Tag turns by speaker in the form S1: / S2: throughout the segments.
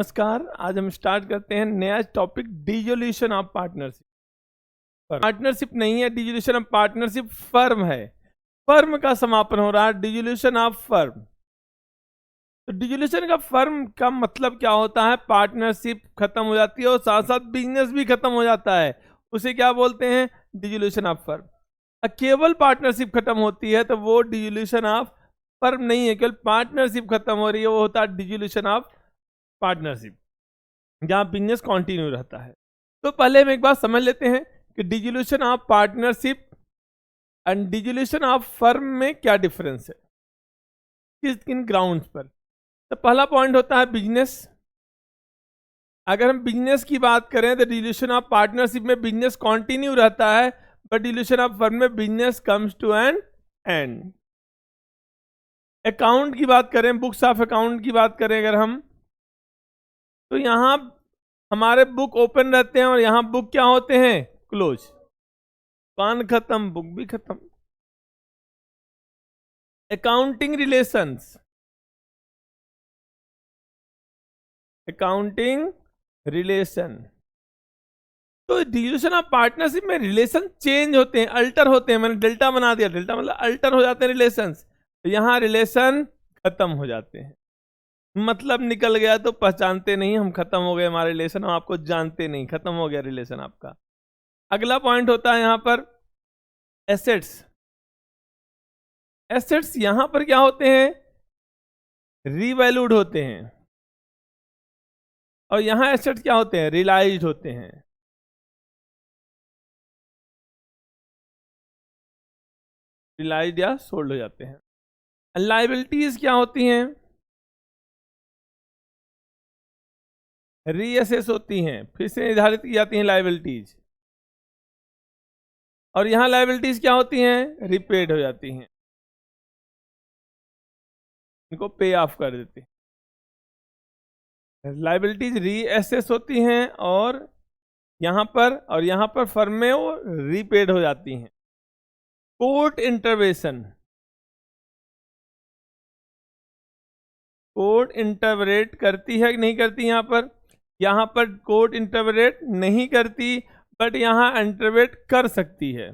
S1: नमस्कार। आज हम स्टार्ट करते हैं नया topic, dissolution of partnership. Partnership नहीं है, डिसोल्यूशन ऑफ पार्टनरशिप फर्म है। फर्म का समापन हो रहा है, डिसोल्यूशन ऑफ फर्म। तो डिसोल्यूशन का फर्म का मतलब क्या होता है? पार्टनरशिप खत्म हो जाती है और साथ साथ बिजनेस भी खत्म हो जाता है, उसे क्या बोलते हैं? Dissolution of firm. केवल पार्टनरशिप खत्म होती है तो वो डिसोल्यूशन ऑफ फर्म नहीं है, केवल पार्टनरशिप खत्म हो रही है, वो होता है डिसोल्यूशन ऑफ पार्टनरशिप, जहां बिजनेस कंटिन्यू रहता है। तो पहले हम एक बात समझ लेते हैं कि dissolution of partnership and dissolution of firm में क्या डिफरेंस है, किस किन ग्राउंड्स पर। तो पहला पॉइंट होता है बिजनेस। अगर हम बिजनेस की बात करें तो डिसोल्यूशन ऑफ पार्टनरशिप में बिजनेस कंटिन्यू रहता है, बट डिसोल्यूशन ऑफ फर्म में business comes to an end. Account की बात करें, बुक्स ऑफ अकाउंट की बात करें अगर हम, तो यहां हमारे बुक ओपन रहते हैं और यहां बुक क्या होते हैं? क्लोज। कान खत्म, बुक भी खत्म। Accounting relations, accounting relation. तो डिसोल्यूशन ऑफ पार्टनरशिप में रिलेशन चेंज होते हैं, अल्टर होते हैं। मैंने डेल्टा बना दिया, डेल्टा मतलब अल्टर हो जाते हैं रिलेशंस। तो यहां रिलेशन खत्म हो जाते हैं, मतलब निकल गया तो पहचानते नहीं, हम खत्म हो गए हमारे रिलेशन, हम आपको जानते नहीं, खत्म हो गया रिलेशन आपका। अगला पॉइंट होता है यहां पर एसेट्स। एसेट्स यहां पर क्या होते हैं? रीवैल्यूड होते हैं। और यहां एसेट्स क्या होते हैं? रियलाइज्ड होते हैं। रियलाइज्ड या सोल्ड हो जाते हैं। लाइबिलिटीज क्या होती हैं? रीअसेस होती हैं, फिर से निर्धारित की जाती हैं लाइबिलिटीज। और यहां लाइबिलिटीज क्या होती हैं? रिपेड हो जाती हैं, इनको पे ऑफ कर देते हैं। लाइबिलिटीज रीअसेस होती हैं और यहां पर फर्म में वो रीपेड हो जाती हैं। कोर्ट इंटरवेंशन, कोर्ट इंटरवेट करती है कि नहीं करती? यहां पर कोर्ट इंटरवेट नहीं करती, बट यहां इंटरवेट कर सकती है।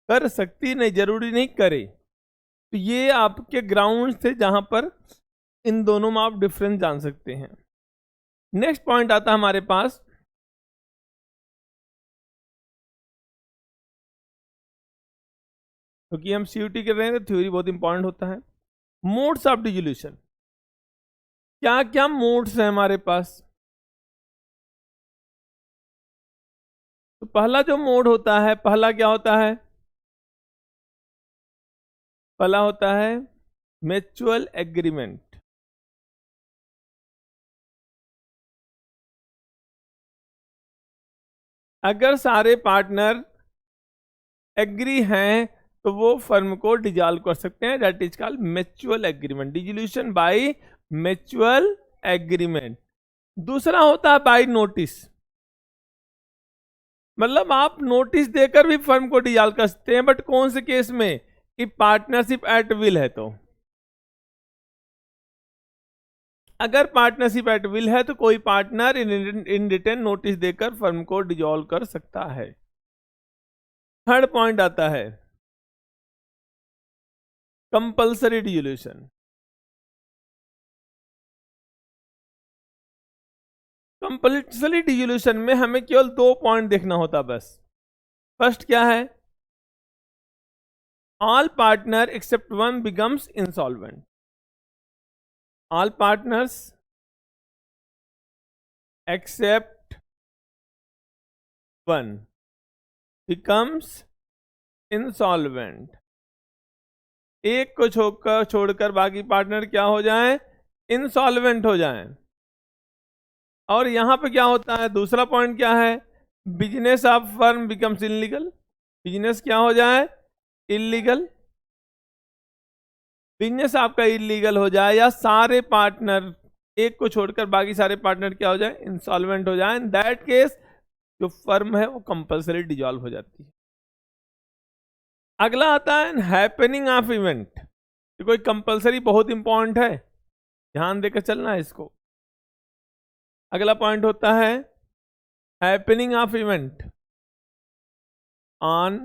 S1: कर सकती नहीं, जरूरी नहीं करे। तो ये आपके ग्राउंड से जहां पर इन दोनों में आप डिफरेंस जान सकते हैं। नेक्स्ट पॉइंट आता है हमारे पास, क्योंकि हम सीयूटी कर रहे हैं तो थ्योरी बहुत इंपॉर्टेंट होता है। मोड्स ऑफ डिसोल्यूशन, क्या क्या मोड्स हैं हमारे पास? तो पहला जो मोड होता है, पहला क्या होता है? पहला होता है म्यूचुअल एग्रीमेंट। अगर सारे पार्टनर एग्री हैं तो वो फर्म को डिजॉल्व कर सकते हैं, that is called mutual agreement, dissolution by mutual agreement. दूसरा होता है बाय नोटिस, मतलब आप नोटिस देकर भी फर्म को डिजॉल्व कर सकते हैं, बट कौन से केस में? कि पार्टनरशिप एट विल है। तो अगर पार्टनरशिप एट विल है तो कोई पार्टनर इन रिटर्न नोटिस देकर फर्म को डिजॉल्व कर सकता है। थर्ड पॉइंट आता है कंपल्सरी डिसोल्यूशन। कंपल्सरी डिसोल्यूशन में हमें केवल 2 पॉइंट देखना होता बस। फर्स्ट क्या है? All partner except one becomes insolvent. All partners except one becomes insolvent. एक को छोड़कर बाकी पार्टनर क्या हो जाएं? इंसॉल्वेंट हो जाएं। और यहां पे क्या होता है? दूसरा पॉइंट क्या है? Business of firm becomes illegal. Business क्या हो जाए? इलीगल। बिजनेस आपका इलीगल हो जाए या सारे पार्टनर, एक को छोड़कर बाकी सारे पार्टनर क्या हो जाए? इंसॉल्वेंट हो जाए। इन दैट केस जो फर्म है वो कंपल्सरी डिसॉल्व हो जाती है। अगला आता है हैपनिंग ऑफ इवेंट। कोई कंपल्सरी बहुत इंपॉर्टेंट है, ध्यान देकर चलना है इसको। अगला पॉइंट होता है happening of event, on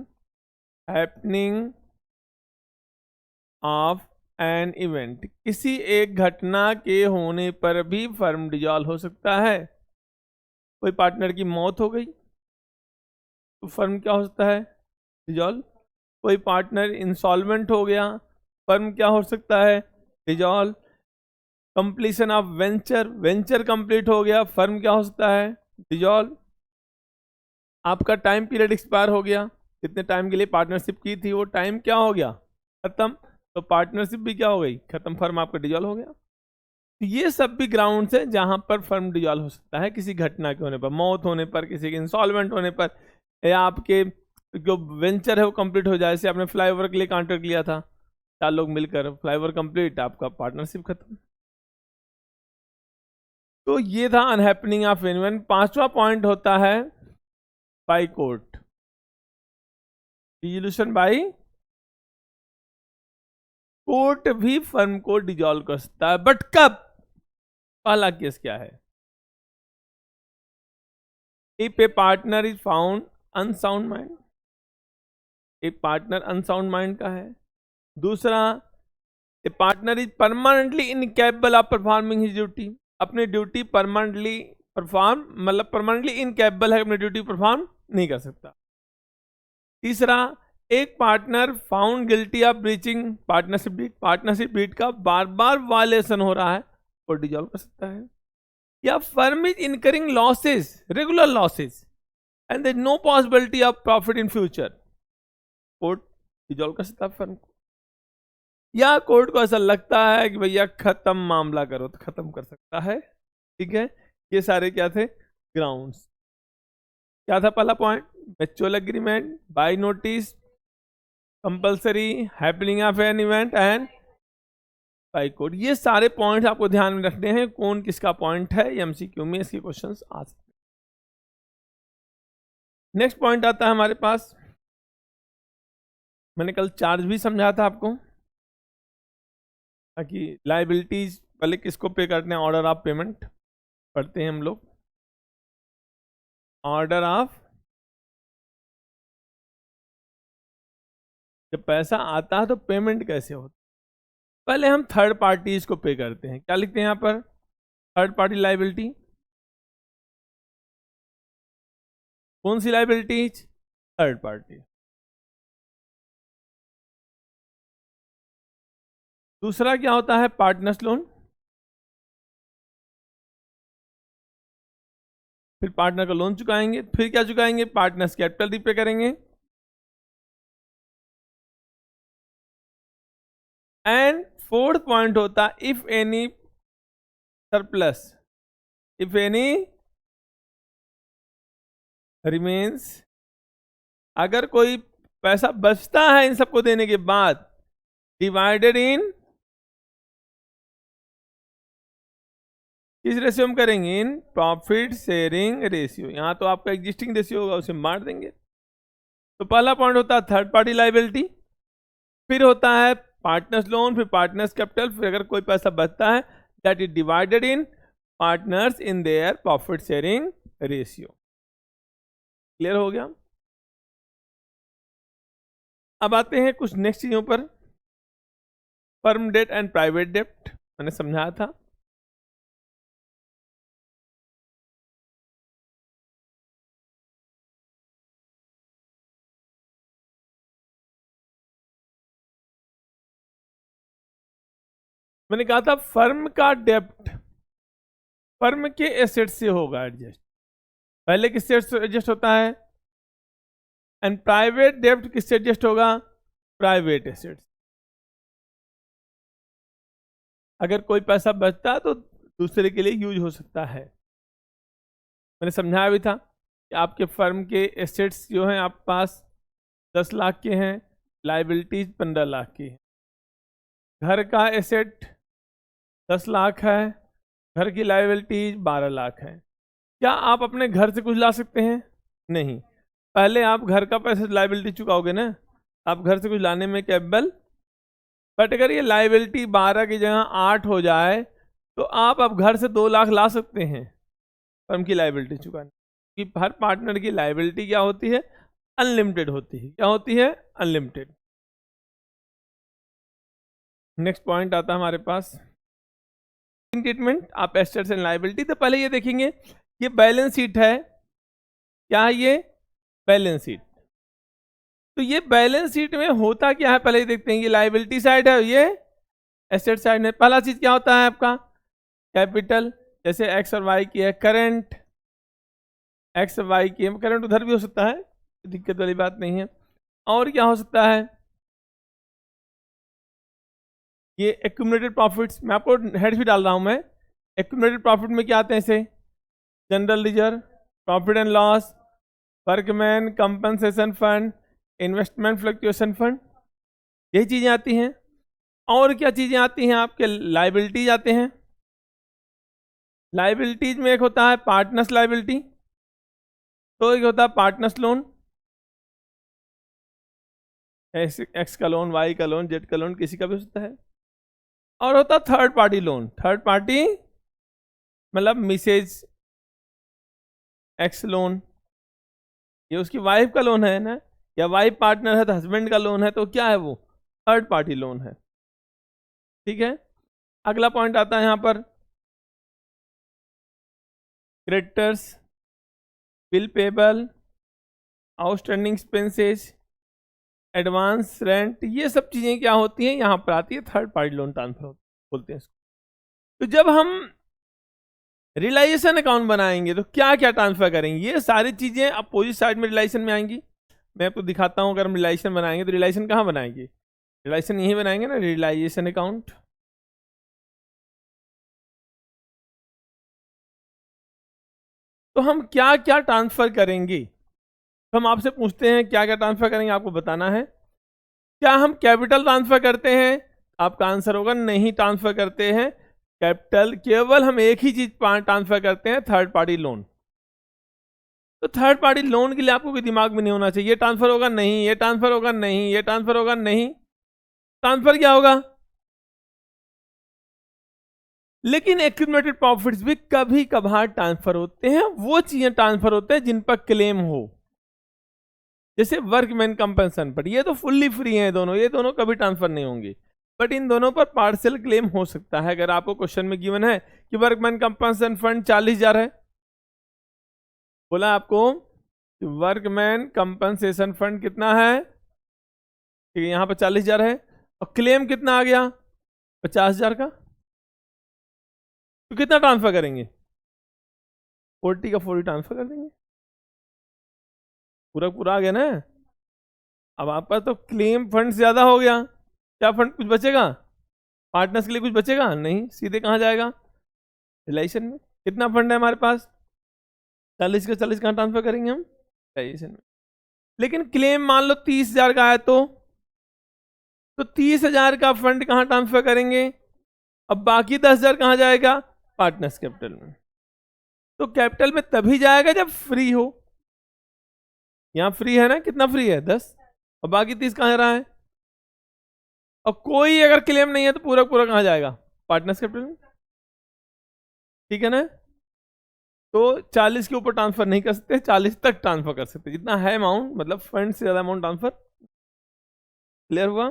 S1: happening of an event, किसी एक घटना के होने पर भी फर्म डिजॉल्व हो सकता है। कोई पार्टनर की मौत हो गई तो फर्म क्या हो सकता है, डिजॉल्व। कोई पार्टनर इंसॉल्वेंट हो गया, फर्म क्या हो सकता है, dissolve. Completion of venture, venture complete हो गया, फर्म क्या हो सकता है, डिजॉल्व। आपका टाइम पीरियड एक्सपायर हो गया, कितने टाइम के लिए पार्टनरशिप की थी वो टाइम क्या हो गया, खत्म, तो पार्टनरशिप भी क्या हो गई, खत्म, फर्म आपका डिजॉल्व हो गया। तो ये सब भी ग्राउंड्स है जहां पर फर्म डिजॉल्व हो सकता है, किसी घटना के होने पर, मौत होने पर, किसी के इंसॉल्वेंट होने पर, या आपके जो वेंचर है वो कंप्लीट हो जाए। जैसे आपने फ्लाईओवर के लिए कॉन्ट्रैक्ट लिया था, 4 लोग मिलकर, फ्लाईओवर कंप्लीट, आपका पार्टनरशिप खत्म। तो ये था अनहैपनिंग ऑफ इवेंट। 5वां पॉइंट होता है by court, dissolution by court भी फर्म को डिसॉल्व कर सकता है, बट कब, पहला केस क्या है, if a partner is found unsound mind, एक पार्टनर अनसाउंड माइंड का है। दूसरा, a partner is permanently incapable of performing his duty, अपनी ड्यूटी परमानेंटली परफॉर्म, मतलब परमानेंटली इनकेपेबल है, अपनी ड्यूटी परफॉर्म नहीं कर सकता। तीसरा, एक partner found guilty of breaching partnership deed, partnership deed का बार बार वायलेशन हो रहा है, वो डिसॉल्व कर सकता है। या firm is incurring losses, regular losses, and there is no possibility of profit in future, court dissolve कर सकता है फर्म को। या कोर्ट को ऐसा लगता है कि भैया खत्म मामला करो, तो खत्म कर सकता है। ठीक है, ये सारे क्या थे, ग्राउंड्स। क्या था पहला point, mutual agreement, by notice, compulsory, happening of an event and by court. ये सारे पॉइंट्स आपको ध्यान में रखने हैं, कौन किसका पॉइंट है, एमसीक्यू में इसके क्वेश्चंस आ सकते हैं। नेक्स्ट पॉइंट आता है हमारे पास, मैंने कल चार्ज भी समझा था आपको, ताकि लाइबिलिटीज पहले किसको पे करते हैं, ऑर्डर ऑफ पेमेंट पढ़ते हैं हम लोग, ऑर्डर ऑफ, जब पैसा आता है तो पेमेंट कैसे होता है। पहले हम थर्ड पार्टीज को पे करते हैं, क्या लिखते हैं यहां पर, थर्ड पार्टी लाइबिलिटी। कौन सी लाइबिलिटीज, थर्ड पार्टी। दूसरा क्या होता है, पार्टनर्स लोन, फिर पार्टनर का लोन चुकाएंगे, फिर क्या चुकाएंगे, पार्टनर्स कैपिटल रिपे करेंगे। एंड फोर्थ पॉइंट होता, if any surplus, if any remains, अगर कोई पैसा बचता है इन सबको देने के बाद, डिवाइडेड इन, किस रेशियो में करेंगे, इन प्रॉफिट शेयरिंग रेशियो। यहां तो आपका एग्जिस्टिंग रेशियो होगा, उसे मार देंगे। तो पहला पॉइंट होता है थर्ड पार्टी लाइबिलिटी, फिर होता है पार्टनर्स लोन, फिर पार्टनर्स कैपिटल, फिर अगर कोई पैसा बचता है that is divided in partners in their profit sharing ratio. Clear हो गया। अब आते हैं कुछ नेक्स्ट चीजों पर, firm debt and private debt मैंने समझाया था। मैंने कहा था फर्म का डेप्ट फर्म के एसेट से होगा एडजस्ट, पहले किससे एडजस्ट होता है, एंड प्राइवेट डेप्ट किससे एडजस्ट होगा, प्राइवेट एसेट्स। अगर कोई पैसा बचता है तो दूसरे के लिए यूज हो सकता है। मैंने समझाया भी था कि आपके फर्म के एसेट्स जो हैं आपके पास 10 लाख के हैं, लाइबिलिटीज 15 लाख की है। घर का एसेट 10 लाख है, घर की लाइबिलिटीज 12 लाख है। क्या आप अपने घर से कुछ ला सकते हैं, नहीं, पहले आप घर का पैसे लाइबिलिटी चुकाओगे ना, आप घर से कुछ लाने में कैपेबल। बट अगर ये लाइबिलिटी 12 की जगह 8 हो जाए तो आप अब घर से 2 लाख ला सकते हैं, फर्म की लायबिलिटी चुकानी, कि हर पार्टनर की लायबिलिटी क्या होती है, अनलिमिटेड होती है। क्या होती है, अनलिमिटेड। नेक्स्ट पॉइंट आता है हमारे पास treatment of assets and liability. तो पहले ये देखेंगे, ये बैलेंस शीट है, क्या है ये, बैलेंस शीट। तो ये बैलेंस शीट में होता क्या है, पहले देखते हैं। ये लायबिलिटी साइड है, ये एसेट साइड में। पहला चीज क्या होता है आपका, कैपिटल, जैसे एक्स और वाई की है, करंट एक्स और वाई की है, करंट उधर भी हो सकता है, दिक्कत वाली बात नहीं है। और क्या हो सकता है, ये एक्यूमुलेटेड प्रॉफिट्स, मैं आपको हेड्स भी डाल रहा हूं मैं। एक्यूमुलेटेड प्रॉफिट में क्या आते हैं, इसे general reserve, profit and loss, workman compensation fund, investment fluctuation fund, यही चीजें आती हैं। और क्या चीजें आती हैं आपके, लायबिलिटीज आते हैं। लायबिलिटीज में एक होता है पार्टनर्स लायबिलिटी, तो एक होता है पार्टनर्स लोन, एक्स का लोन, वाई का लोन, जेड का लोन, किसी का भी हो सकता है। और होता third party loan, third party मतलब मिसेज एक्स लोन, ये उसकी वाइफ का लोन है ना, या वाइफ पार्टनर है तो हस्बैंड का लोन है, तो क्या है वो, थर्ड पार्टी लोन है। ठीक है, अगला पॉइंट आता है यहां पर creditors, bill payable, outstanding expenses, advance rent, ये सब चीजें क्या होती हैं, यहां पर आती है थर्ड पार्टी लोन ट्रांसफर बोलते हैं इसको। तो जब हम रियलाइजेशन अकाउंट बनाएंगे तो क्या क्या ट्रांसफर करेंगे, ये सारी चीजें अपोजिट साइड में रियलाइजेशन में आएंगी। मैं आपको दिखाता हूं, अगर हम रियलाइजेशन बनाएंगे तो रियलाइजेशन कहाँ बनाएंगे, रियलाइजेशन यही बनाएंगे ना, रियलाइजेशन अकाउंट। तो हम क्या क्या ट्रांसफर करेंगे, तो हम आपसे पूछते हैं क्या क्या ट्रांसफर करेंगे, आपको बताना है। क्या हम कैपिटल ट्रांसफर करते हैं, आपका आंसर होगा नहीं, ट्रांसफर करते हैं कैपिटल। केवल हम एक ही चीज ट्रांसफर करते हैं, थर्ड पार्टी लोन। तो थर्ड पार्टी लोन के लिए आपको कोई दिमाग में नहीं होना चाहिए, ये ट्रांसफर होगा नहीं, ये ट्रांसफर होगा नहीं, ये ट्रांसफर होगा नहीं। ट्रांसफर क्या होगा, लेकिन एक्यूमुलेटेड प्रॉफिट्स भी कभी कभार ट्रांसफर होते हैं, वो चीजें ट्रांसफर होते हैं जिन पर क्लेम हो, जैसे वर्कमैन कंपनसेशन पर, ये तो फुल्ली फ्री है दोनों, ये दोनों कभी ट्रांसफर नहीं होंगे। बट इन दोनों पर पार्शियल क्लेम हो सकता है। अगर आपको क्वेश्चन में गिवन है कि वर्कमैन कंपनसेशन फंड 40,000 है, बोला आपको वर्कमैन कंपनसेशन फंड कितना है, ठीक है, यहां पर 40,000 है, और क्लेम कितना आ गया 50,000 का, तो कितना ट्रांसफर करेंगे, 40 का 40 ट्रांसफर कर देंगे, पूरा पूरा आ गया ना। अब आपका तो क्लेम फंड ज्यादा हो गया, क्या फंड कुछ बचेगा, पार्टनर्स के लिए कुछ बचेगा नहीं, सीधे कहाँ जाएगा, रिलेशन में। कितना फंड है हमारे पास, 40 का 40 कहाँ ट्रांसफर करेंगे हम, रिलेशन में। लेकिन क्लेम मान लो 30,000 का है, तो 30,000 का फंड कहाँ ट्रांसफर करेंगे, अब बाकी 10,000 कहाँ जाएगा, पार्टनर्स कैपिटल में। तो कैपिटल में तभी जाएगा जब फ्री हो, यहां फ्री है ना, कितना फ्री है 10, और बाकी 30 कहाँ रहा है, और कोई अगर क्लेम नहीं है तो पूरा पूरा कहाँ जाएगा, पार्टनर्स कैपिटल में। ठीक है ना, तो 40 के ऊपर ट्रांसफर नहीं कर सकते, 40 तक ट्रांसफर कर सकते, जितना है अमाउंट, मतलब फंड से ज्यादा अमाउंट ट्रांसफर। क्लियर हुआ।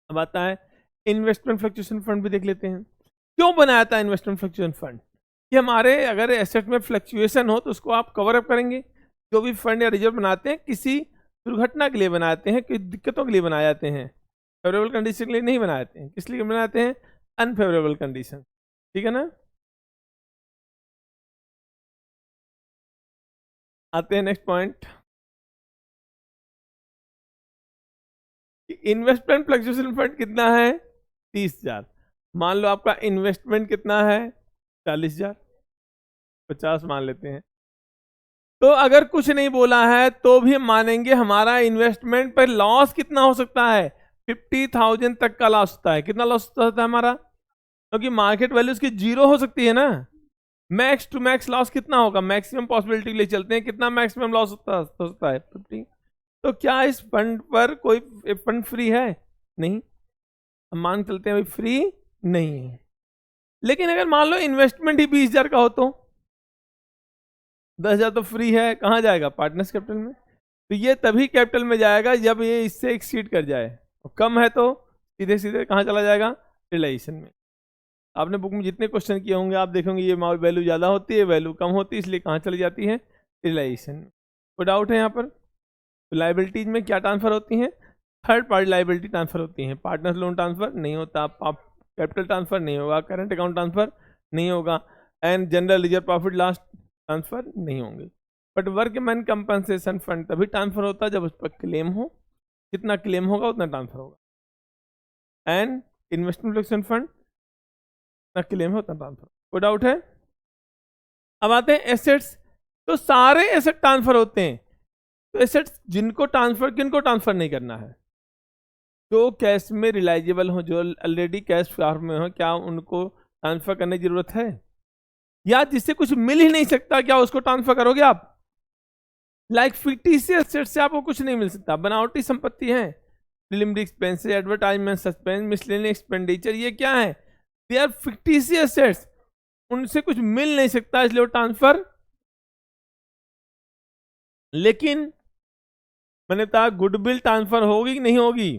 S1: अब आता है इन्वेस्टमेंट फ्लक्चुएशन फंड, भी देख लेते हैं क्यों बनाया था इन्वेस्टमेंट फ्लक्चुएशन फंड, कि हमारे अगर एसेट में फ्लक्चुएशन हो तो उसको आप कवर अप करेंगे। जो भी फंड या रिजर्व बनाते हैं किसी दुर्घटना के लिए बनाते हैं, किसी दिक्कतों के लिए बनाए जाते हैं, फेवरेबल कंडीशन के लिए नहीं बनाते हैं। किस लिए बनाते हैं, अनफेवरेबल कंडीशन। ठीक है ना, आते हैं next point, investment fluctuation fund कितना है 30,000। मान लो आपका इन्वेस्टमेंट कितना है 40,000, 50 मान लेते हैं। तो अगर कुछ नहीं बोला है तो भी हम मानेंगे हमारा इन्वेस्टमेंट पर लॉस कितना हो सकता है, 50,000 तक का लॉस होता है। कितना लॉस होता है हमारा, क्योंकि मार्केट वैल्यू उसकी 0 हो सकती है ना। मैक्स टू मैक्स लॉस कितना होगा, मैक्सिमम पॉसिबिलिटी के लिए चलते हैं, कितना मैक्सिमम लॉस हो सकता है 50। तो क्या इस फंड पर कोई फंड फ्री है, नहीं, हम मान चलते हैं फ्री नहीं है। लेकिन अगर मान लो इन्वेस्टमेंट ही 20,000 का हो, तो 10,000 तो फ्री है, कहाँ जाएगा? पार्टनर्स कैपिटल में। तो ये तभी कैपिटल में जाएगा जब ये इससे एक्सीड कर जाए, और कम है तो सीधे सीधे कहाँ चला जाएगा? रियलाइजेशन में। आपने बुक में जितने क्वेश्चन किए होंगे आप देखेंगे ये वैल्यू ज़्यादा होती है, वैल्यू कम होती है, इसलिए कहाँ चली जाती है? रियलाइजेशन में। कोई डाउट है यहाँ पर? तो लाइबिलिटीज में क्या ट्रांसफर होती हैं? थर्ड पार्टी लाइबिलिटी ट्रांसफर होती हैं। पार्टनर्स लोन ट्रांसफर नहीं होता, आप कैपिटल ट्रांसफर नहीं होगा, करंट अकाउंट ट्रांसफर नहीं होगा, and general reserve profit loss transfer नहीं होंगे। बट वर्कमैन कंपनसेशन फंड तभी ट्रांसफर होता है जब उस पर क्लेम हो, जितना क्लेम होगा उतना ट्रांसफर होगा, एंड इन्वेस्टमेंट प्रोटेक्शन फंड ना क्लेम है उतना ट्रांसफर। कोई डाउट है? अब आते हैं एसेट्स। तो सारे एसेट ट्रांसफर होते हैं। तो एसेट्स जिनको ट्रांसफर, किनको ट्रांसफर नहीं करना है? जो कैश में रिलाइजेबल हो, जो ऑलरेडी कैश फॉर्म में हो, क्या उनको ट्रांसफर करने की जरूरत है? या जिससे कुछ मिल ही नहीं सकता, क्या उसको ट्रांसफर करोगे आप? लाइक फिक्टिशियस एसेट से आपको कुछ नहीं मिल सकता, बनावटी संपत्ति है, preliminary expenses, advertisement, suspense, miscellaneous expenditure, ये क्या है? दे आर फिक्टिशियस एसेट्स, उनसे कुछ मिल नहीं सकता, इसलिए वो ट्रांसफर। लेकिन मैंने कहा गुडविल ट्रांसफर होगी कि नहीं होगी?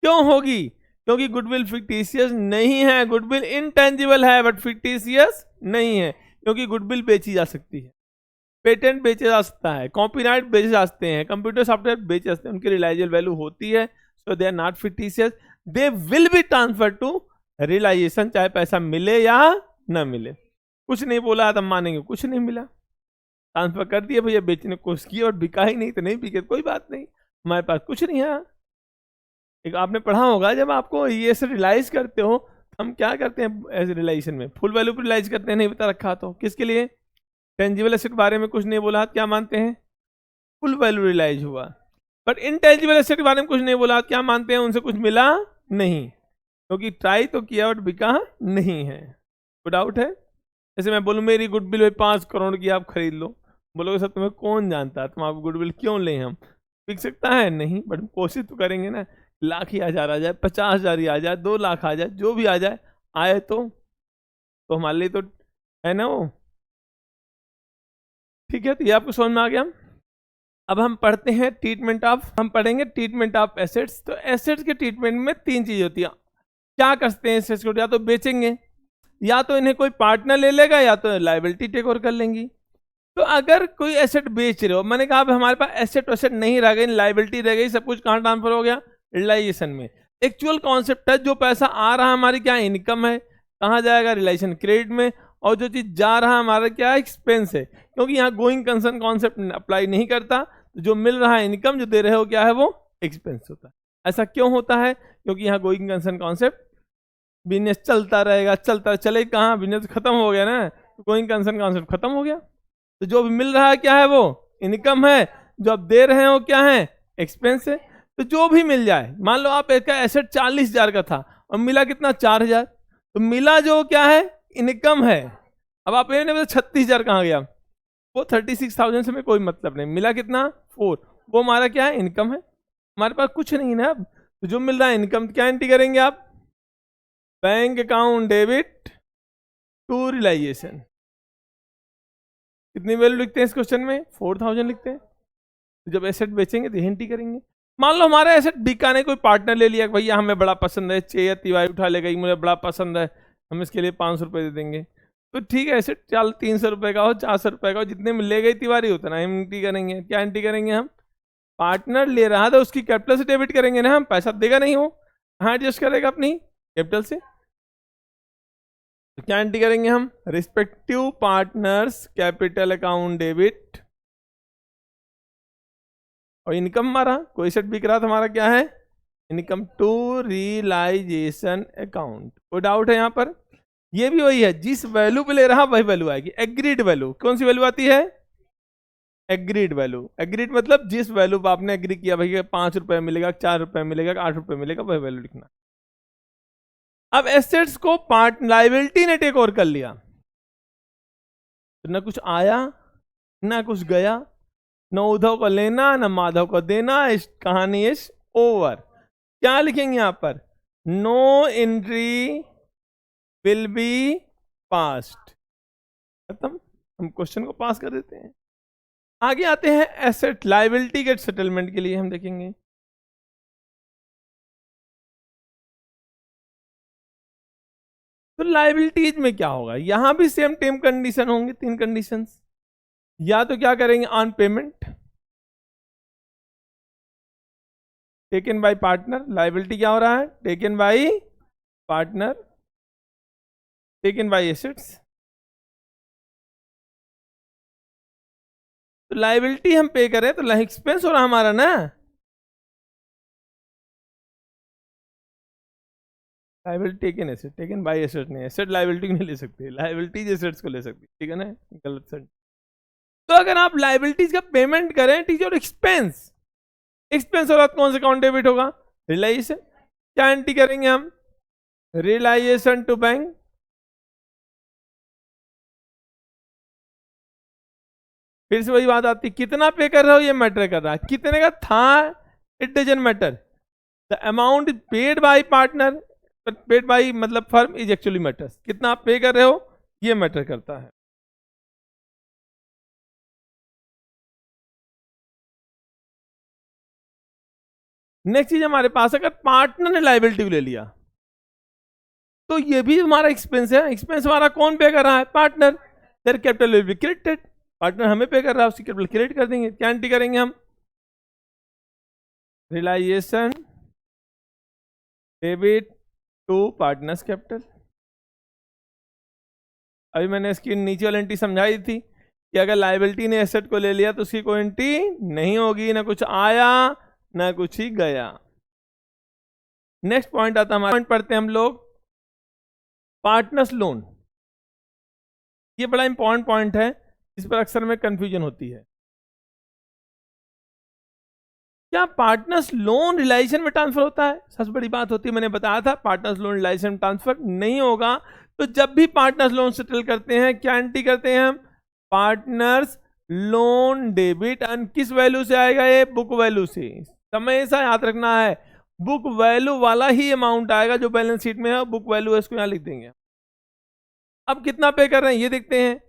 S1: क्यों होगी? क्योंकि गुडविल फिक्टिशियस नहीं है, गुडविल इंटेंजिबल है, बट फिक्टिशियस नहीं है, क्योंकि गुडविल बेची जा सकती है, पेटेंट बेचा जा सकता है, कॉपीराइट बेचे जा सकते हैं, कंप्यूटर सॉफ्टवेयर बेचे जा सकते हैं, उनकी रिलाइजेबल वैल्यू होती है, so they are not fictitious, they will be transfer to realisation, चाहे पैसा मिले या ना मिले। कुछ नहीं बोला तब मानेंगे, कुछ नहीं मिला, ट्रांसफर कर दिया भैया, बेचने की कोशिश की और बिका ही नहीं तो नहीं बिके, कोई बात नहीं, हमारे पास कुछ नहीं है। एक आपने पढ़ा होगा जब आपको ये से रियलाइज करते हो, हम क्या करते हैं एज रियलाइजेशन में? फुल वैल्यू पर रियलाइज करते हैं, नहीं बता रखा तो किसके लिए? टेंजिबल एसेट के बारे में कुछ नहीं बोला, क्या मानते हैं? फुल वैल्यू रियलाइज हुआ। बट इनटेंजिबल एसेट के बारे में कुछ नहीं बोला, क्या मानते हैं? उनसे कुछ मिला नहीं, क्योंकि ट्राई तो किया बट बिका नहीं है। कोई डाउट है? जैसे मैं बोलूँ मेरी गुडविल 5 करोड़ की आप खरीद लो, बोलोगे सर तुम्हें कौन जानता है, तुम आप गुडविल क्यों लें? हम बिक सकता है नहीं, बट हम कोशिश तो करेंगे ना, लाख ही हजार आ जाए, 50,000 ही आ जाए, 2 लाख आ जाए, जो भी आ जाए, आए तो हमारे लिए तो है ना वो। ठीक है, तो ये आपको समझ में आ गया। अब हम पढ़ते हैं ट्रीटमेंट ऑफ, हम पढ़ेंगे ट्रीटमेंट ऑफ एसेट्स। तो एसेट्स के ट्रीटमेंट में 3 चीज होती है। क्या करते हैं एसेट्स को? या तो बेचेंगे, या तो इन्हें कोई पार्टनर ले लेगा, या तो लाइबिलिटी टेक ओवर कर लेंगी। तो अगर कोई एसेट बेच रहे हो, मैंने कहा हमारे पास एसेट वेसेट नहीं रह गई, लाइबिलिटी रह गई, सब कुछ कहाँ ट्रांसफर हो गया? रियलाइजेशन में। एक्चुअल कॉन्सेप्ट है, जो पैसा आ रहा है हमारी क्या इनकम है, कहाँ जाएगा? रियलाइजेशन क्रेडिट में, और जो चीज जा रहा है हमारा क्या है? एक्सपेंस है, क्योंकि यहाँ गोइंग कंसर्न कॉन्सेप्ट अप्लाई नहीं करता, तो जो मिल रहा है इनकम, जो दे रहे हो क्या है? वो एक्सपेंस होता है। ऐसा क्यों होता है? क्योंकि यहाँ गोइंग कंसर्न कॉन्सेप्ट, बिजनेस चलता रहेगा, चलता चले कहाँ, बिजनेस खत्म हो गया ना, तो गोइंग कंसर्न कॉन्सेप्ट खत्म हो गया। तो जो भी मिल रहा है क्या है? वो इनकम है, जो आप दे रहे हो क्या है? एक्सपेंस है। तो जो भी मिल जाए, मान लो आप एक एसेट 40,000 का था और मिला कितना? 4,000, तो मिला जो क्या है? इनकम है। अब आप ये नहीं पता 36,000 कहाँ गया, वो 36,000 से में कोई मतलब नहीं, मिला कितना? 4, वो हमारा क्या है? इनकम है। हमारे पास कुछ नहीं ना अब, तो जो मिल रहा है इनकम, क्या एंट्री करेंगे आप? Bank account debit to realisation. कितनी वैल्यू लिखते हैं इस क्वेश्चन में? 4,000 लिखते हैं। तो जब एसेट बेचेंगे तो एंट्री करेंगे। मान लो हमारा एसेट बिका नहीं, कोई पार्टनर ले लिया, भैया हमें बड़ा पसंद है, चेयर तिवारी उठा ले गई, मुझे बड़ा पसंद है, हम इसके लिए 500 रुपये दे देंगे। तो ठीक है, एसेट चल 300 रुपये का हो, 400 रुपये का हो, जितने में ले गई तिवारी उतना एंट्री करेंगे। क्या एंट्री करेंगे हम? पार्टनर ले रहा था उसकी कैपिटल से डेबिट करेंगे ना, हम पैसा देगा नहीं हो, हाँ एडजस्ट करेगा अपनी कैपिटल से। तो क्या एंट्री करेंगे हम? Respective partners capital account debit, और इनकम हमारा, कोई एसेट बिक रहा था हमारा क्या है? Income to realisation account. कोई डाउट है यहाँ पर? ये भी वही है, जिस वैल्यू पे ले रहा वही वैल्यू आएगी। एग्रीड वैल्यू, कौन सी वैल्यू आती है? Agreed value. एग्रीड मतलब जिस वैल्यू पर आपने एग्री किया, भैया 5 रुपये मिलेगा, 4 रुपये मिलेगा, 8 रुपये मिलेगा, वही वैल्यू लिखना। अब एसेट्स को पार्ट लाइबिलिटी ने टेक ओवर कर लिया, तो ना कुछ आया ना कुछ गया, न उद्धव को लेना न माधव को देना, इस कहानी इज ओवर। क्या लिखेंगे यहां पर? No entry will be passed. खत्म। हम क्वेश्चन को पास कर देते हैं। आगे आते हैं एसेट लायबिलिटी गेट सेटलमेंट के लिए हम देखेंगे। तो लायबिलिटीज में क्या होगा, यहां भी सेम टेम कंडीशन होंगे, 3 कंडीशंस। या तो क्या करेंगे, on payment taken by partner, liability क्या हो रहा है, taken by partner, taken by assets. तो लायबिलिटी हम पे करें तो एक्सपेंस हो रहा हमारा ना, liability taken asset, taken by asset नहीं, एसेट लायबिलिटी को नहीं ले सकते, लायबिलिटीज एसेट्स को ले सकती, ठीक है ना, गलत सेंट। तो अगर आप लायबिलिटीज का पेमेंट करें, it is your expense, expense हो रहा तो कौन सा अकाउंट डेबिट होगा, रियलाइजेशन। क्या एंट्री करेंगे हम, रियलाइजेशन टू बैंक, फिर से वही बात आती, कितना पे कर रहे हो ये मैटर कर रहा है, कितने का था it doesn't matter, the amount paid by partner, paid by मतलब फर्म इज एक्चुअली मैटर्स, कितना आप पे कर रहे हो ये मैटर करता है। नेक्स्ट चीज हमारे पास, अगर पार्टनर ने लायबिलिटी ले लिया तो ये भी हमारा एक्सपेंस है, एक्सपेंस हमारा कौन पे कर रहा है, partner, their capital will be credited, partner हमें पे कर रहा है, उसकी कैपिटल क्रेडिट कर देंगे। क्या एंट्री करेंगे हम, realisation debit to partners capital. अभी मैंने इसकी नीचे वाली एंट्री समझाई थी कि अगर लायबिलिटी ने एसेट को ले लिया तो उसकी कोई एंट्री नहीं होगी, ना कुछ आया ना कुछ ही गया। नेक्स्ट पॉइंट आता है हमारा, पॉइंट पढ़ते हैं हम लोग, पार्टनर्स लोन। ये बड़ा इंपॉर्टेंट पॉइंट है, इस पर अक्सर में कंफ्यूजन होती है। क्या पार्टनर्स लोन रिलायजेशन में ट्रांसफर होता है, सबसे बड़ी बात होती है, मैंने बताया था पार्टनर्स लोन रिलायजेशन में ट्रांसफर नहीं होगा। तो जब भी पार्टनर्स लोन सेटल करते हैं क्या एंट्री करते हैं हम, पार्टनर्स लोन डेबिट, एंड किस वैल्यू से आएगा ये, बुक वैल्यू से। हमेशा याद रखना है बुक वैल्यू वाला ही अमाउंट आएगा जो बैलेंस शीट में है, बुक वैल्यू है, इसको यहां लिख देंगे। अब कितना पे कर रहे हैं ये देखते हैं,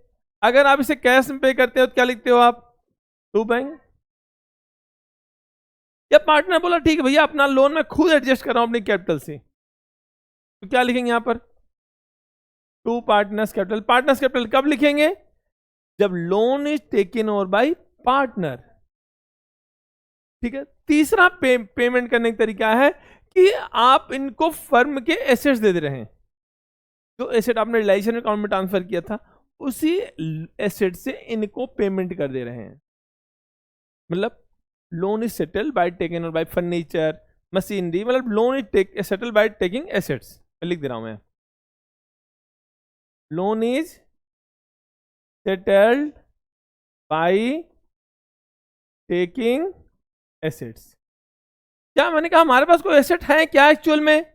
S1: अगर आप इसे कैश में पे करते हो तो क्या लिखते हो आप, टू बैंक। या पार्टनर बोला ठीक है भैया अपना लोन मैं खुद एडजस्ट कर रहा हूं अपनी कैपिटल से, तो क्या लिखेंगे यहां पर, to partners capital. Partners capital कब लिखेंगे, जब loan is taken over by partner, ठीक है। तीसरा पेमेंट करने का तरीका है कि आप इनको फर्म के एसेट्स दे रहे हैं, जो एसेट आपने रिलायजेशन अकाउंट में ट्रांसफर किया था उसी एसेट से इनको पेमेंट कर दे रहे हैं। मतलब loan is settle by taken और बाय फर्नीचर मशीनरी, मतलब loan is settle by taking assets, लिख दे रहा हूं मैं, loan is settled by taking assets. क्या मैंने कहा हमारे पास कोई एसेट है क्या, एक्चुअल में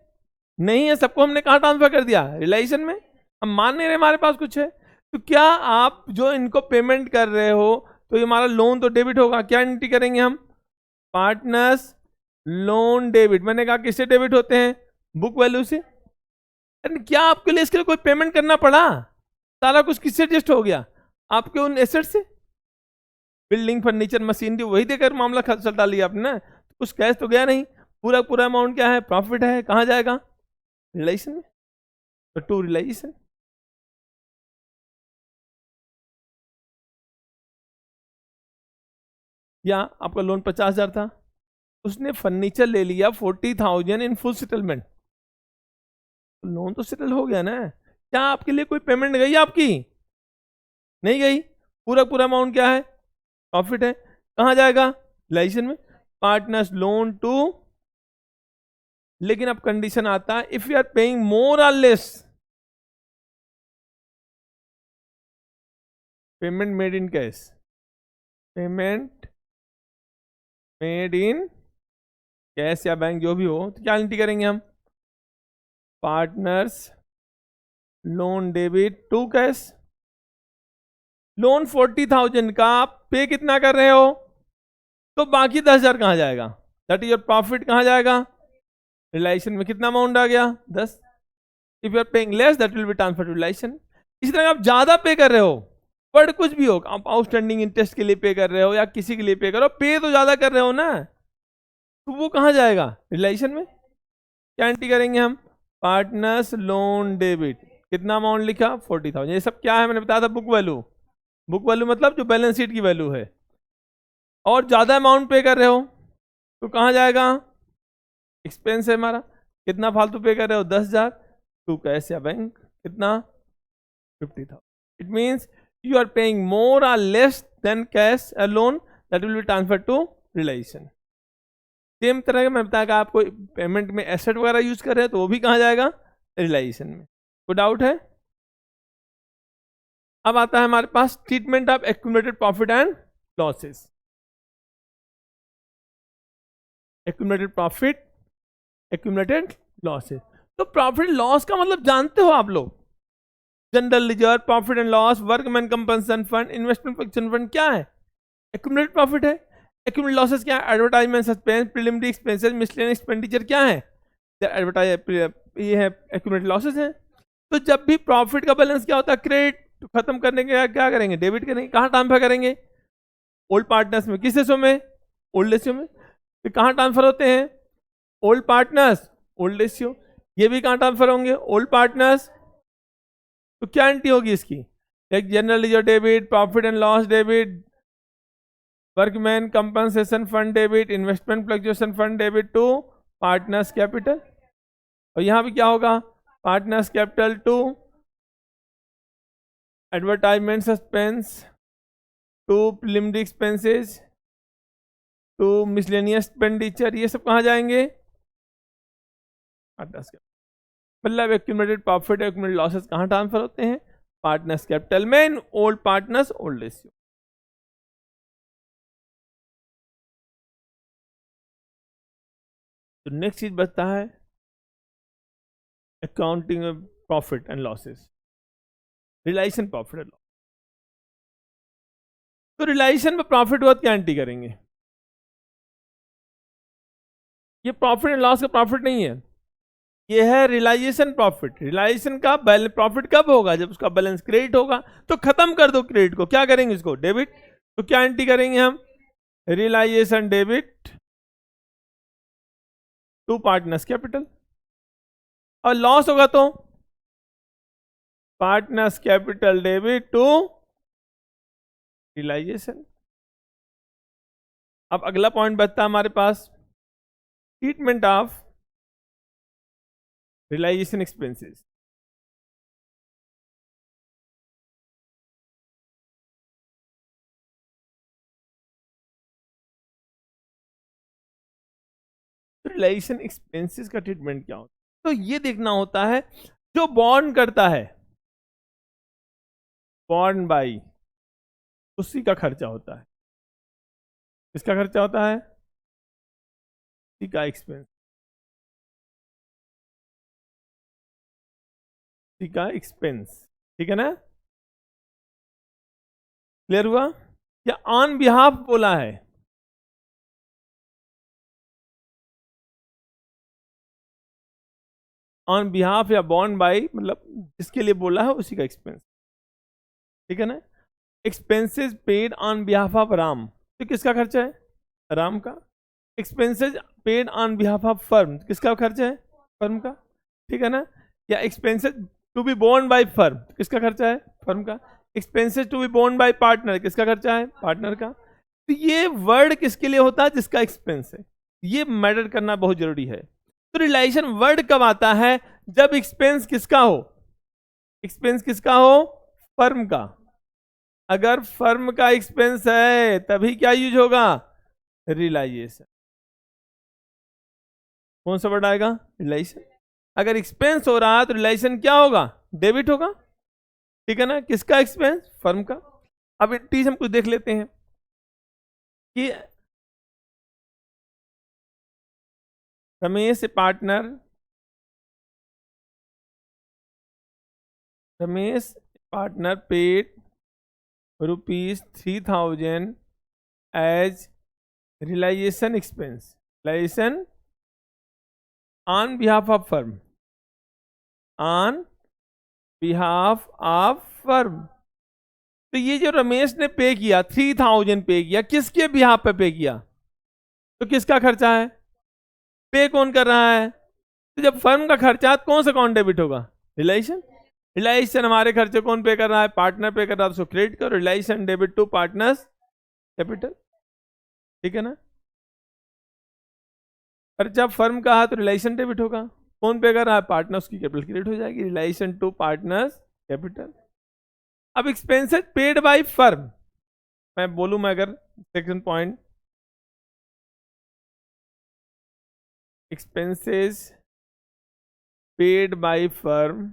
S1: नहीं है, सबको हमने कहा ट्रांसफर कर दिया, रिलायजेशन में। हम मान नहीं रहे हमारे पास कुछ है, तो क्या आप जो इनको पेमेंट कर रहे हो तो ये हमारा लोन तो डेबिट होगा। क्या एंट्री करेंगे हम, पार्टनर्स लोन डेबिट। मैंने कहा किससे डेबिट होते हैं, बुक वैल्यू से। क्या आपके लिए इसके लिए कोई पेमेंट करना पड़ा, सारा कुछ किससे एडजस्ट हो गया, आपके उन एसेट से, बिल्डिंग फर्नीचर मशीनरी वही देकर मामला चलता लिया आपने ना, कुछ कैश तो गया नहीं, पूरा पूरा अमाउंट क्या है, प्रॉफिट है, कहां जाएगा, रिलेशन में, तो टू रिलाइजेशन। या आपका लोन 50,000 था, उसने फर्नीचर ले लिया 40,000 इन फुल सेटलमेंट, लोन तो सेटल हो गया ना। क्या आपके लिए कोई पेमेंट गई आपकी, नहीं गई, पूरा पूरा अमाउंट क्या है, प्रॉफिट है, कहां जाएगा, रिलायजेशन में, पार्टनर्स लोन टू। लेकिन अब कंडीशन आता है, if you are paying more or less, payment made in cash, payment made in cash या बैंक जो भी हो, तो क्या एंट्री करेंगे हम, partners loan debit to cash. Loan 40,000 का आप पे कितना कर रहे हो, तो बाकी 10,000 कहां जाएगा, दैट इज योर प्रॉफिट, कहां जाएगा, रिलायजेशन में। कितना अमाउंट आ गया, 10। If you are paying less that will be transfer to realisation. इसी तरह आप ज्यादा पे कर रहे हो वर्ड कुछ भी हो, आप आउटस्टैंडिंग इंटरेस्ट के लिए पे कर रहे हो या किसी के लिए पे करो, पे तो ज्यादा कर रहे हो ना, तो वो कहाँ जाएगा, रिलेशन में। क्या एंट्री करेंगे हम, पार्टनर्स लोन डेबिट, कितना अमाउंट लिखा 40,000, ये सब क्या है मैंने बताया था, बुक वैल्यू। बुक वैल्यू मतलब जो बैलेंस शीट की वैल्यू है, और ज्यादा अमाउंट पे कर रहे हो तो कहाँ जाएगा, एक्सपेंस है हमारा। कितना फालतू पे कर रहे हो, 10,000, टू कैश या बैंक, कितना 50,000। It means you are paying more or less than cash a loan that will be transferred to relation। Same तरह का मैं बताया कि आपको पेमेंट में एसेट वगैरह यूज कर रहे हैं तो वो भी कहाँ जाएगा, रिलाइजेशन में। कोई डाउट है। अब आता है हमारे पास treatment of accumulated profit and losses. Accumulated profit, accumulated losses. तो प्रॉफिट लॉस का मतलब जानते हो आप लोग, general reserve, profit and loss, workman compensation fund, investment protection fund, क्या है, एक्यूमुलेटेड प्रॉफिट है। एक्यूमुलेटेड लॉसेस क्या है, advertisement suspense, preliminary expenses, miscellaneous expenditure, क्या है, एडवर्टाइज, ये है एक्यूमुलेटेड लॉसेस है। तो जब भी प्रॉफिट का बैलेंस क्या होता है, क्रेडिट, तो खत्म करने के क्या करेंगे, डेबिट करेंगे। कहाँ ट्रांसफर करेंगे, ओल्ड पार्टनर्स में, किस रेशियो में, ओल्ड रेशियो में। तो कहाँ ट्रांसफर होते हैं, ओल्ड पार्टनर्स, ओल्ड रेशियो। ये भी कहाँ ट्रांसफर होंगे, ओल्ड पार्टनर्स। तो क्या एंट्री होगी इसकी, एक general reserve debit, profit and loss debit, workman compensation fund debit, investment fluctuation fund debit to partners capital. और यहां भी क्या होगा, partners capital to advertisement suspense, to preliminary expenses, to miscellaneous expenditure, ये सब कहाँ जाएंगे, पार्टनर्स कैपिटल। मतलब एक्यूमुलेटेड प्रॉफिट, एक्यूमुलेटेड लॉसेस कहाँ ट्रांसफर होते हैं, पार्टनर्स कैपिटल में, in old partners old ratio. तो नेक्स्ट चीज बचता है accounting profit and losses, realization profit and loss. तो रिलाइजेशन में प्रॉफिट हुआ क्या एंट्री करेंगे, ये प्रॉफिट एंड लॉस का प्रॉफिट नहीं है, ये है रिलाइजेशन प्रॉफिट। रिलाइजेशन का प्रॉफिट कब होगा, जब उसका बैलेंस क्रेडिट होगा। तो खत्म कर दो क्रेडिट को, क्या करेंगे इसको, डेबिट। तो क्या एंट्री करेंगे हम, realisation debit to partners capital. और लॉस होगा तो partners capital debit to realisation. अब अगला पॉइंट बचता है हमारे पास, treatment of realisation expenses. Realisation expenses का ट्रीटमेंट क्या होता है, तो ये देखना होता है जो बॉन्ड करता है, बॉन्ड बाई, उसी का खर्चा होता है। किसका खर्चा होता है, उसी का एक्सपेंस, उसी का एक्सपेंस, ठीक है ना, क्लियर हुआ। या ऑन बिहाफ बोला है, ऑन बिहाफ या बॉन्ड बाई, मतलब जिसके लिए बोला है उसी का एक्सपेंस, ठीक है ना। Expenses paid on behalf of Ram, तो किसका खर्चा है, राम का। Expenses paid on behalf of firm, किसका खर्चा है, फर्म का, ठीक है ना। या expenses to be borne by firm, किसका खर्चा है, फर्म का। Expenses to be borne by partner, किसका खर्चा है, पार्टनर का। तो ये वर्ड किसके लिए होता है, जिसका एक्सपेंस है, ये मैटर करना बहुत जरूरी है। तो रिलाइजेशन वर्ड कब आता है, जब एक्सपेंस किसका हो, एक्सपेंस किसका हो, फर्म का। अगर फर्म का एक्सपेंस है तभी क्या यूज होगा, रिलाइजेशन। कौन सा वर्ड आएगा, रिलाइजेशन। अगर एक्सपेंस हो रहा है तो रिलाइजेशन क्या होगा, डेबिट होगा, ठीक है ना। किसका एक्सपेंस, फर्म का। अब एंट्रीज हम कुछ देख लेते हैं कि Ramesh partner, Ramesh partner paid ₹3,000 as realisation expense, realisation on behalf of firm, on behalf of firm. तो ये जो रमेश ने पे किया 3000 पे किया, किसके बिहाफ पे पे किया? तो किसका खर्चा है? पे कौन कर रहा है? तो जब फर्म का खर्चा है तो कौन सा अकाउंट डेबिट होगा? रिलायंस। रिलायंस हमारे खर्चे कौन पे कर रहा है? पार्टनर पे कर रहा है, उसको क्रेडिट करो, रिलायंस डेबिट टू पार्टनर्स कैपिटल। ठीक है ना? खर्चा फर्म का है तो रिलायंस डेबिट होगा, कौन पे कर रहा है? पार्टनर्स की कैपिटल क्रेडिट हो जाएगी, रिलायंस टू पार्टनर्स कैपिटल। अब एक्सपेंसेस पेड बाय फर्म, मैं बोलूं मैं अगर section point, expenses paid by firm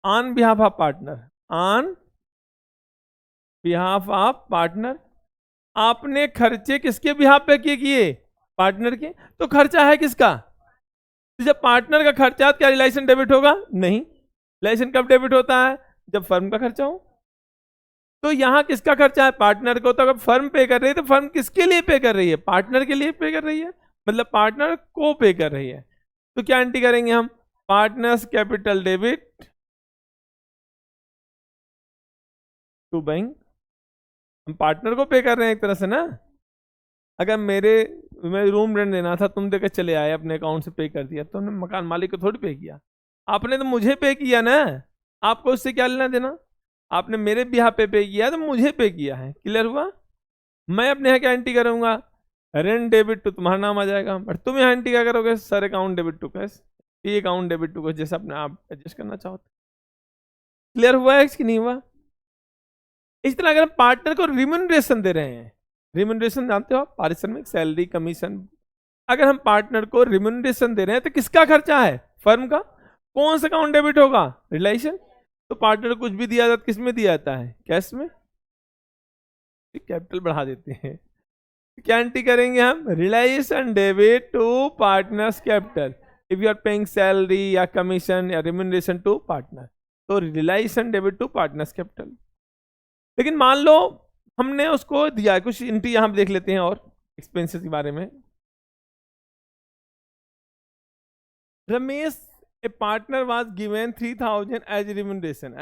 S1: on behalf of partner, on behalf of partner. आपने खर्चे किसके बिहाफ पे किए? पार्टनर के। तो खर्चा है किसका? तो जब पार्टनर का खर्चा क्या रिलायंस डेबिट होगा? नहीं। रिलायंस कब डेबिट होता है? जब फर्म का खर्चा हो। तो यहां किसका खर्चा है? पार्टनर को। तो अगर फर्म पे कर रही है तो फर्म किसके लिए पे कर रही है? पार्टनर के लिए पे कर रही है, मतलब पार्टनर को पे कर रही है। तो क्या एंट्री करेंगे हम? Partners capital debit to bank. हम पार्टनर को पे कर रहे हैं एक तरह से ना। अगर मैं रूम रेंट देना था, तुम देकर चले आए अपने अकाउंट से पे कर दिया, तुमने मकान मालिक को थोड़ी पे किया, आपने तो मुझे पे किया ना। आपको उससे क्या लेना देना? आपने मेरे बिहार पे किया तो मुझे पे किया है। क्लियर हुआ? मैं अपने यहाँ क्या एंट्री करूंगा? रेंट डेबिट टू तुम्हारा नाम आ जाएगा, बट तुम यहाँ एंट्री क्या करोगे? Sir account debit to cash, ये अकाउंट डेबिट टू कैश, जैसे अपने आप एडजस्ट करना चाहो। क्लियर हुआ है कि नहीं हुआ? इस तरह अगर हम पार्टनर को रिम्यूनरेशन दे रहे हैं, रिम्यूनरेशन जानते हो आप, पारिश्रमिक, सैलरी, कमीशन। अगर हम पार्टनर को रिम्यूनरेशन दे रहे हैं तो किसका खर्चा है? फर्म का। कौन सा अकाउंट डेबिट होगा? रिलेशन। तो पार्टनर कुछ भी दिया जाता है, किस में दिया जाता है? कैश में। कैपिटल बढ़ा देते हैं। क्या एंट्री करेंगे हम? रिलायंस debit to partners capital if you are paying salary या कमीशन या रिम्यूनरेशन टू पार्टनर। तो रिलायंस डेबिट टू पार्टनर्स कैपिटल। लेकिन मान लो हमने उसको दिया कुछ एंट्री, यहां देख लेते हैं और एक्सपेंसेस के बारे में। Ramesh a partner was given 3000 as remuneration,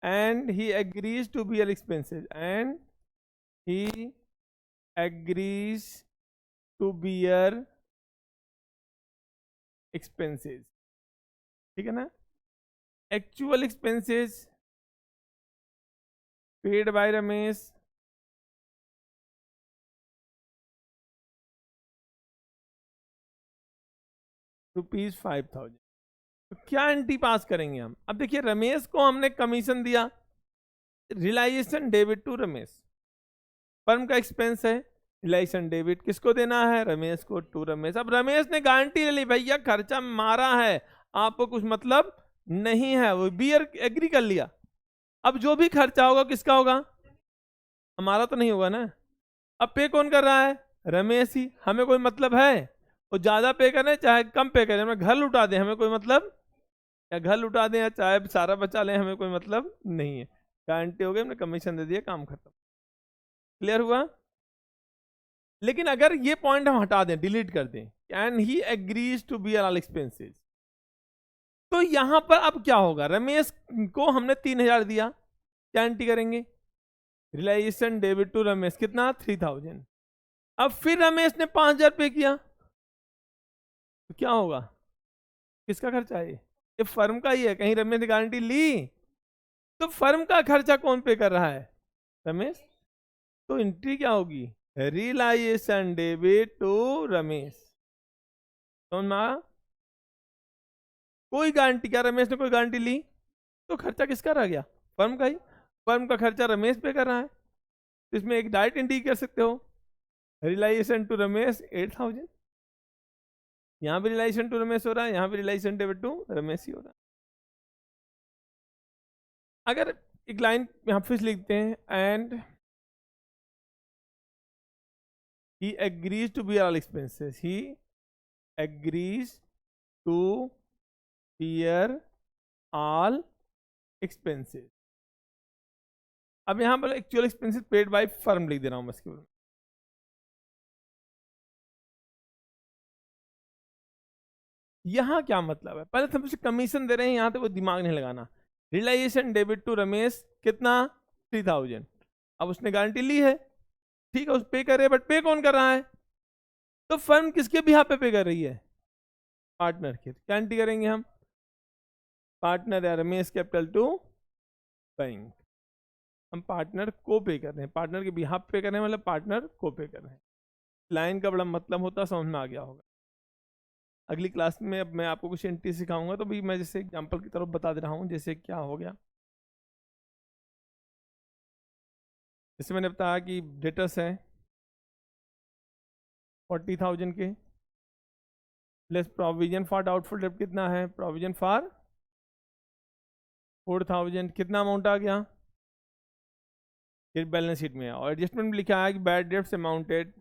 S1: and he agrees to bear expenses, and he agrees to bear expenses। ठीक है ना? Actual expenses paid by Ramesh ₹5000। तो क्या एंट्री पास करेंगे हम? अब देखिए, रमेश को हमने कमीशन दिया, रिलायंस डेबिट टू रमेश, फर्म का एक्सपेंस है, रिलायंस डेबिट किसको देना है? रमेश को, टू रमेश। अब रमेश ने गारंटी ले ली, भैया खर्चा मारा है, आपको कुछ मतलब नहीं है, वो बियर एग्री कर लिया। अब जो भी खर्चा होगा किसका होगा? हमारा तो नहीं होगा ना। अब पे कौन कर रहा है? रमेश ही। हमें कोई मतलब है? वो ज्यादा पे करें चाहे कम पे करें, हमें घर लुटा दें, हमें कोई मतलब, या घर लुटा दें या चाहे सारा बचा लें, हमें कोई मतलब नहीं है। गारंटी हो गई, हमने कमीशन दे दिया, काम खत्म। क्लियर हुआ? लेकिन अगर ये पॉइंट हम हटा दें, डिलीट कर दें, and he agrees to bear all expenses, तो यहां पर अब क्या होगा? रमेश को हमने 3000 दिया, क्या एंट्री करेंगे? रिलायंस डेबिट टू रमेश कितना? 3000। अब फिर रमेश ने 5000 पे किया, तो क्या होगा? किसका खर्चा है? ये फर्म का ही है। कहीं रमेश ने गारंटी ली तो फर्म का खर्चा कौन पे कर रहा है? रमेश। तो एंट्री क्या होगी? रिलायंस डेबिट टू रमेश। समझ में आया? कोई गारंटी, क्या रमेश ने कोई गारंटी ली? तो खर्चा किसका रह गया? फर्म का ही। फर्म का खर्चा रमेश पे कर रहा है, तो इसमें एक डायरेक्ट एंट्री कर सकते हो, रिलायंस टू रमेश 8000। यहां भी रिलायंस टू रमेश हो रहा है, यहां भी रिलायंस डेबिट टू रमेश ही हो रहा है। अगर एक लाइन यहां फिर लिखते हैं, and he agrees to bear all expenses, he agrees to bear all expenses। अब यहां पर actual expenses paid by firm लिख दे रहा हूं मैं इसके। यहाँ क्या मतलब है, पहले हम उसे कमीशन दे रहे हैं, यहाँ तो कोई दिमाग नहीं लगाना। रियलाइजेशन डेबिट टू रमेश कितना 3000। अब उसने गारंटी ली है, ठीक है, उस पे कर रहे हैं, बट पे कौन कर रहा है? तो फर्म किसके बिहाफ पे कर रही है? पार्टनर के। क्या एंट्री करेंगे हम? पार्टनर या रमेश कैपिटल टू बैंक। हम पार्टनर को पे कर रहे हैं, पार्टनर के बिहाफ पे कर रहे हैं, मतलब पार्टनर को पे कर रहे हैं। लाइन का बड़ा मतलब होता है, समझ में आ गया होगा। अगली क्लास में अब मैं आपको कुछ एंट्री सिखाऊंगा, तो भी मैं जैसे एग्जांपल की तरफ बता दे रहा हूँ, जैसे क्या हो गया। जैसे मैंने बताया कि डेटर्स हैं 40,000 के, प्लस प्रोविजन फॉर डाउटफुल डेब्ट कितना है, प्रोविजन फॉर 4,000, कितना अमाउंट आ गया फिर बैलेंस शीट में। और एडजस्टमेंट में लिखा है कि बैड डेब्ट्स अमाउंटेड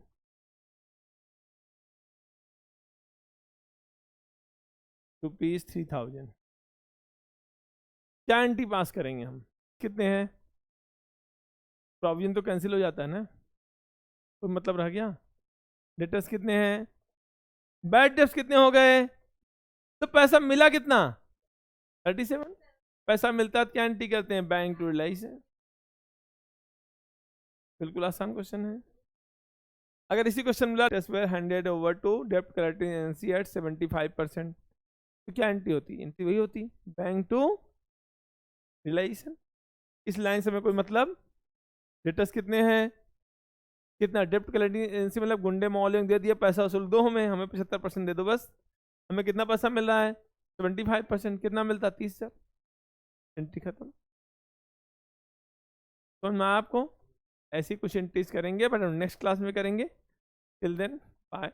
S1: ₹3,000। क्या एंट्री पास करेंगे हम? कितने हैं? प्रोविजन तो कैंसिल हो जाता है ना, तो मतलब रह गया। डेटर्स कितने हैं? बैड डेब्ट्स कितने हो गए? तो पैसा मिला कितना? 37। पैसा मिलता है तो क्या एंट्री करते हैं? बैंक टू रियलाइज है। बिल्कुल आसान क्वेश्चन है। अगर इसी क्वेश्चन मिला हैंडेड ओवर टू डेब्ट कलेक्टिंग एजेंसी एट 75%, तो क्या एंट्री होती? एंट्री वही होती, बैंक टू रियलाइजेशन। इस लाइन से हमें कोई मतलब, डेटर्स कितने हैं, कितना डेब्ट कलेक्टिंग एजेंसी मतलब गुंडे मोहल्ले दे दिया, पैसा वसूल दो, हमें 75% दे दो बस। हमें कितना पैसा मिल रहा है? 75%। कितना मिलता है? 30,000। एंट्री खत्म। तो मैं आपको ऐसी कुछ एंट्रीज करेंगे, बट हम नेक्स्ट क्लास में करेंगे। Till then bye.